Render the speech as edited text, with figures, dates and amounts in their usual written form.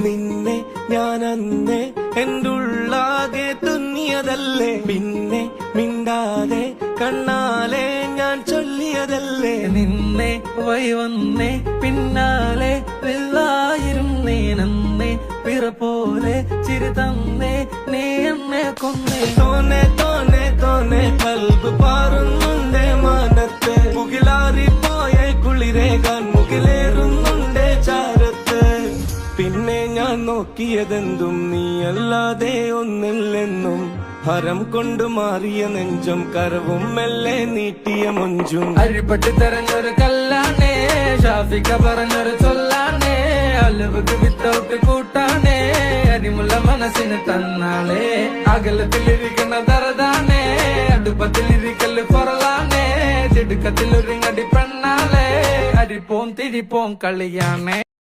നിന്നെ ഞാൻ അന്നേ എൻ്റെ ഉള്ളാകെ തുന്നിയതല്ലേ, പിന്നെ മിണ്ടാതെ കണ്ണാലെ ഞാൻ ചൊല്ലിയതല്ലേ. നിന്നെ വന്നേ പിന്നാലെ വെള്ളായിരുന്നേ നന്നേ പിറ പോലെ ചിരി തന്നേ നീ എന്നെ കൊന്നേ. തോനെ തോനെ തോനെ കൽബ് പാറുന്നുണ്ട് മാനത്ത്, മുകിലാറിപ്പോയ കുളിരേകാൻ മുകിലേറുന്നുണ്ട് ചാരത്ത്. പിന്നെ ഞാൻ നോക്കിയതെന്തും നീയല്ലാതെ ഒന്നില്ലെന്നും, ഹരം കൊണ്ട് മാറിയ നെഞ്ചും കരവും മെല്ലെ നീട്ടിയ മൊഞ്ചും. അരിപ്പട്ടി തെരഞ്ഞൊരു കല്ലാണേ, ഷാഫിക്ക പറഞ്ഞൊരു ചൊല്ലാണേ, അലവുക്ക് വിത്തൗട്ട് കൂട്ടാണേ, അരിമുള്ള മനസ്സിന് തന്നാളേ. അകലത്തിലിരിക്കുന്ന ദറദാണേ, അടുപ്പത്തിലിരിക്കല് പൊറലാണേ, തിടുക്കത്തിലൊരുങ്ങടി പെണ്ണാളേ, അരിപ്പോം തിരിപ്പോം കളിയാണേ.